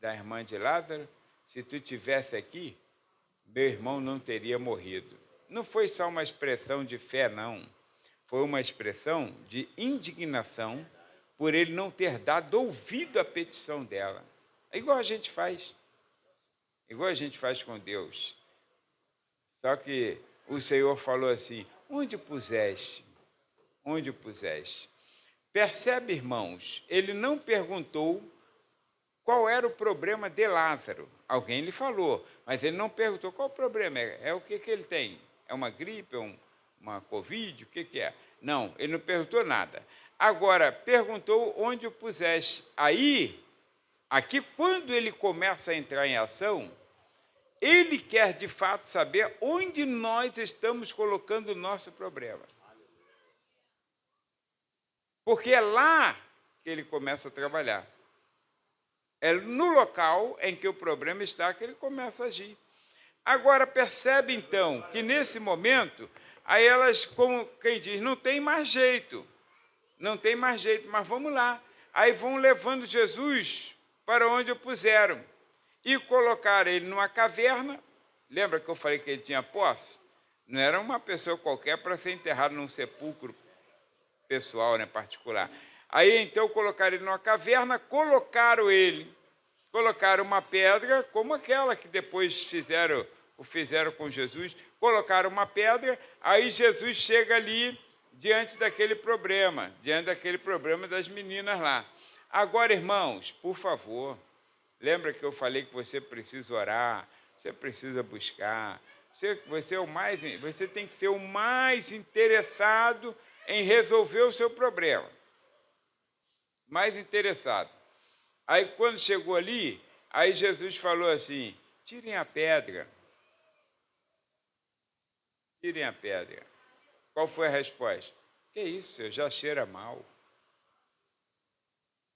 irmã de Lázaro? Se tu tivesse aqui, meu irmão não teria morrido. Não foi só uma expressão de fé, não. Foi uma expressão de indignação por ele não ter dado ouvido à petição dela. É igual a gente faz. Igual a gente faz com Deus. Só que o Senhor falou assim, onde o puseste? Onde o puseste? Percebe, irmãos, ele não perguntou qual era o problema de Lázaro. Alguém lhe falou, mas ele não perguntou qual o problema. É o que ele tem? É uma gripe, uma Covid? O que é? Não, ele não perguntou nada. Agora, perguntou onde o puseste. Aí, aqui, quando ele começa a entrar em ação, ele quer, de fato, saber onde nós estamos colocando o nosso problema. Porque é lá que ele começa a trabalhar. É no local em que o problema está que ele começa a agir. Agora, percebe, então, que nesse momento, aí elas, como quem diz, não tem mais jeito. Não tem mais jeito, mas vamos lá. Aí vão levando Jesus para onde o puseram. E colocaram ele numa caverna. Lembra que eu falei que ele tinha posse? Não era uma pessoa qualquer para ser enterrado num sepulcro pessoal, né, particular. Aí, então, colocaram ele numa caverna, colocaram uma pedra, como aquela que depois fizeram com Jesus, colocaram uma pedra, aí Jesus chega ali diante daquele problema das meninas lá. Agora, irmãos, por favor, lembra que eu falei que você precisa orar, você precisa buscar, você tem que ser o mais interessado em resolver o seu problema. Mais interessado. Aí, quando chegou ali, aí Jesus falou assim, tirem a pedra. Tirem a pedra. Qual foi a resposta? Que isso, senhor, já cheira mal.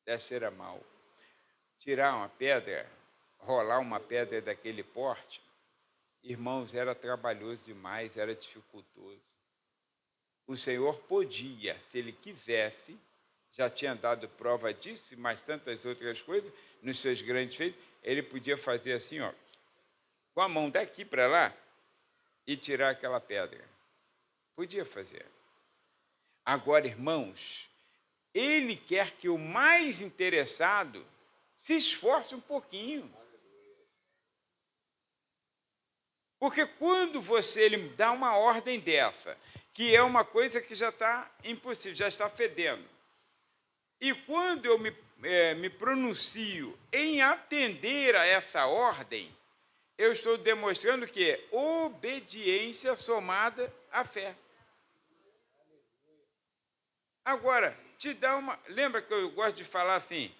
Já cheira mal. Tirar uma pedra, rolar uma pedra daquele porte, irmãos, era trabalhoso demais, era dificultoso. O Senhor podia, se Ele quisesse, já tinha dado prova disso, mas tantas outras coisas, nos seus grandes feitos, Ele podia fazer assim, ó, com a mão daqui para lá e tirar aquela pedra. Podia fazer. Agora, irmãos, Ele quer que o mais interessado se esforce um pouquinho. Porque quando ele dá uma ordem dessa, que é uma coisa que já está impossível, já está fedendo, e quando eu me pronuncio em atender a essa ordem, eu estou demonstrando que é obediência somada à fé. Agora, lembra que eu gosto de falar assim,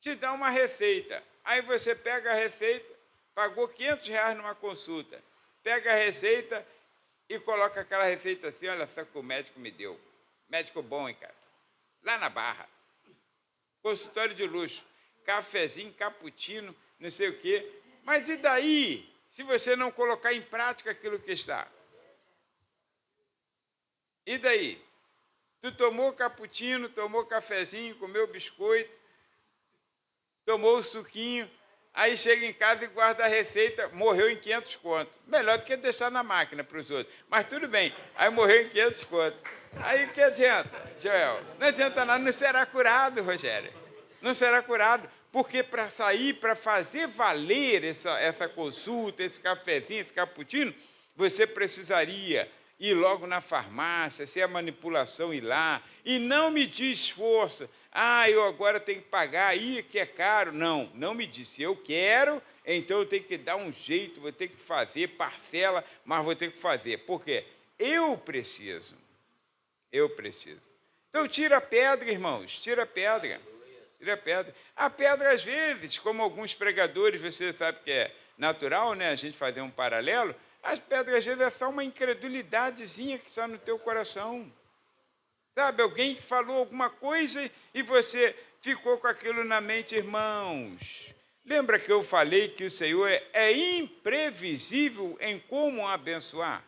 te dá uma receita, aí você pega a receita, pagou R$500 numa consulta, pega a receita e coloca aquela receita assim, olha só que o médico me deu. Médico bom, hein, cara? Lá na Barra. Consultório de luxo. Cafezinho, cappuccino, não sei o quê. Mas e daí, se você não colocar em prática aquilo que está? E daí? Tu tomou cappuccino, tomou cafezinho, comeu biscoito, tomou o suquinho, aí chega em casa e guarda a receita, morreu em 500 conto. Melhor do que deixar na máquina para os outros. Mas tudo bem, aí morreu em 500 conto. Aí o que adianta, Joel? Não adianta nada, não será curado, Rogério. Não será curado, porque para fazer valer essa consulta, esse cafezinho, esse cappuccino, você precisaria ir logo na farmácia, se a manipulação ir lá, e não medir esforço. Eu agora tenho que pagar aí, que é caro. Não, não me disse. Eu quero, então eu tenho que dar um jeito, vou ter que fazer, parcela, mas vou ter que fazer. Por quê? Eu preciso. Então, tira a pedra, irmãos, tira a pedra. Tira a pedra. A pedra, às vezes, como alguns pregadores, você sabe que é natural, né, a gente fazer um paralelo, As pedras, às vezes, é só uma incredulidadezinha que está no teu coração. Sabe, alguém que falou alguma coisa e você ficou com aquilo na mente, irmãos. Lembra que eu falei que o Senhor é imprevisível em como abençoar?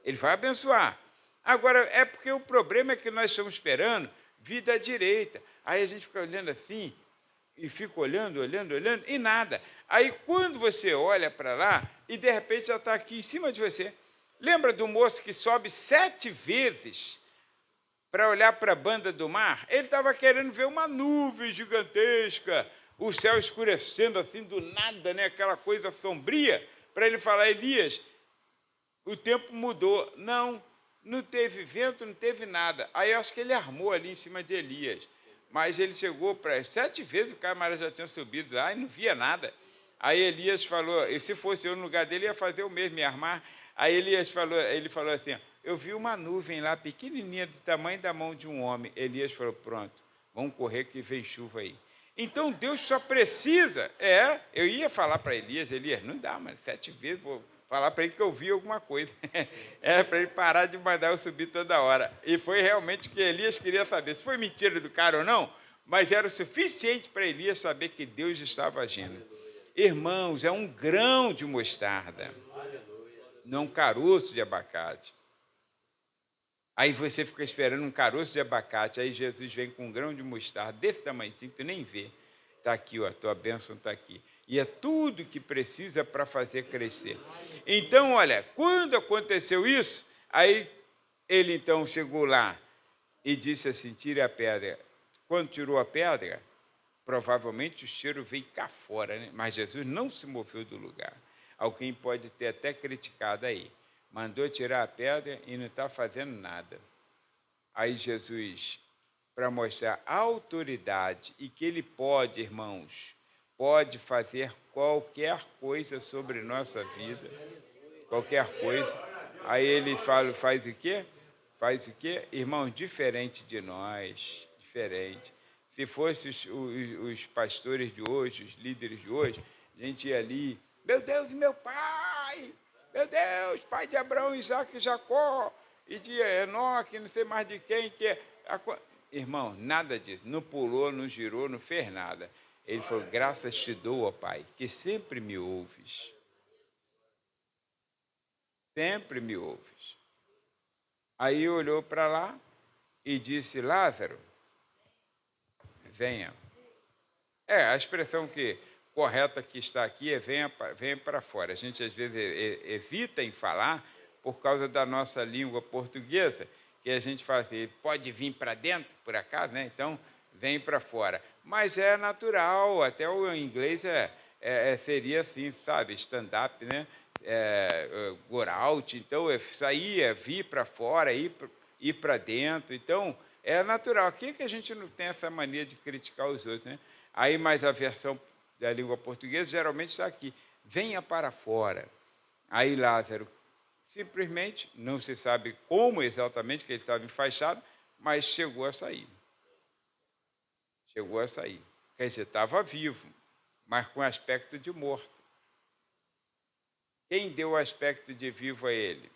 Ele vai abençoar. Agora, é porque o problema é que nós estamos esperando vida direita. Aí a gente fica olhando assim, e fica olhando, olhando, olhando, e nada. Aí quando você olha para lá, e de repente já está aqui em cima de você. Lembra do moço que sobe 7 vezes para olhar para a banda do mar? Ele estava querendo ver uma nuvem gigantesca, o céu escurecendo assim do nada, né? Aquela coisa sombria, para ele falar, Elias, o tempo mudou. Não, não teve vento, não teve nada. Aí eu acho que ele armou ali em cima de Elias. Mas ele chegou para 7 vezes, o camarada já tinha subido lá e não via nada. Aí Elias falou, e se fosse eu no lugar dele, ia fazer o mesmo, ia armar. Aí Elias falou, ele falou assim, eu vi uma nuvem lá, pequenininha, do tamanho da mão de um homem. Elias falou, pronto, vamos correr que vem chuva aí. Então Deus só precisa, eu ia falar para Elias, não dá, mas 7 vezes, vou falar para ele que eu vi alguma coisa. Era para ele parar de mandar eu subir toda hora. E foi realmente o que Elias queria saber, se foi mentira do cara ou não, mas era o suficiente para Elias saber que Deus estava agindo. Irmãos, é um grão de mostarda, não é um caroço de abacate. Aí você fica esperando um caroço de abacate, aí Jesus vem com um grão de mostarda, desse tamanhozinho, que tu nem vê. Está aqui, ó, a tua bênção está aqui. E é tudo que precisa para fazer crescer. Então, olha, quando aconteceu isso, aí ele então chegou lá e disse assim, tire a pedra. Quando tirou a pedra, provavelmente o cheiro veio cá fora, né? Mas Jesus não se moveu do lugar. Alguém pode ter até criticado aí. Mandou tirar a pedra e não está fazendo nada. Aí Jesus, para mostrar a autoridade e que ele pode, irmãos, pode fazer qualquer coisa sobre nossa vida, qualquer coisa. Aí ele fala, faz o quê? Faz o quê? Irmão, diferente de nós, diferente. Se fossem os pastores de hoje, os líderes de hoje, a gente ia ali, meu Deus e meu pai, meu Deus, pai de Abraão, Isaac e Jacó, e de Enoque, não sei mais de quem que é. Irmão, nada disso, não pulou, não girou, não fez nada. Ele falou, graças te dou, ó Pai, que sempre me ouves. Sempre me ouves. Aí olhou para lá e disse, Lázaro, venha. A expressão correta que está aqui é venha para fora. A gente às vezes hesita em falar por causa da nossa língua portuguesa, que a gente fala assim, pode vir para dentro, por acaso, né? Então, vem para fora. Mas é natural, até o inglês seria assim, sabe, stand-up, né? Go out, então sair, vir para fora, ir para dentro. Então, é natural. Aqui que a gente não tem essa mania de criticar os outros, né? Aí, mas a versão da língua portuguesa geralmente está aqui, venha para fora. Aí Lázaro simplesmente, não se sabe como exatamente que ele estava enfaixado, mas chegou a sair. Chegou a sair. Quer dizer, estava vivo, mas com aspecto de morto. Quem deu o aspecto de vivo a ele?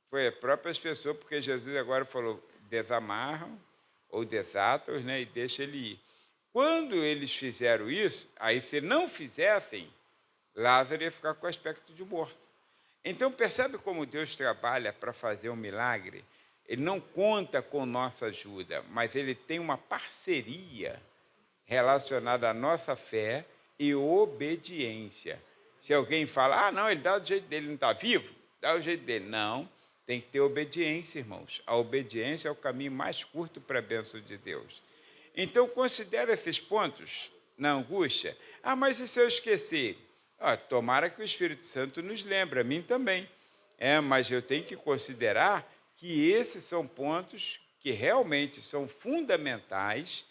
Foi as próprias pessoas, porque Jesus agora falou, desamarram ou desatam, né, e deixa ele ir. Quando eles fizeram isso, aí se não fizessem, Lázaro ia ficar com aspecto de morto. Então percebe como Deus trabalha para fazer um milagre? Ele não conta com nossa ajuda, mas ele tem uma parceria relacionada à nossa fé e obediência. Se alguém fala, não, ele dá do jeito dele, não está vivo? Dá o jeito dele. Não, tem que ter obediência, irmãos. A obediência é o caminho mais curto para a bênção de Deus. Então, considere esses pontos na angústia. Mas e se eu esquecer? Tomara que o Espírito Santo nos lembre, a mim também. Mas eu tenho que considerar que esses são pontos que realmente são fundamentais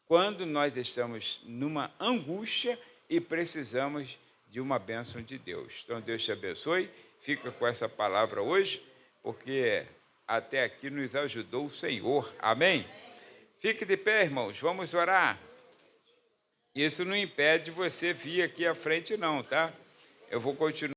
quando nós estamos numa angústia e precisamos de uma bênção de Deus. Então, Deus te abençoe. Fica com essa palavra hoje, porque até aqui nos ajudou o Senhor. Amém? Fique de pé, irmãos. Vamos orar. Isso não impede você vir aqui à frente, não, tá? Eu vou continuar.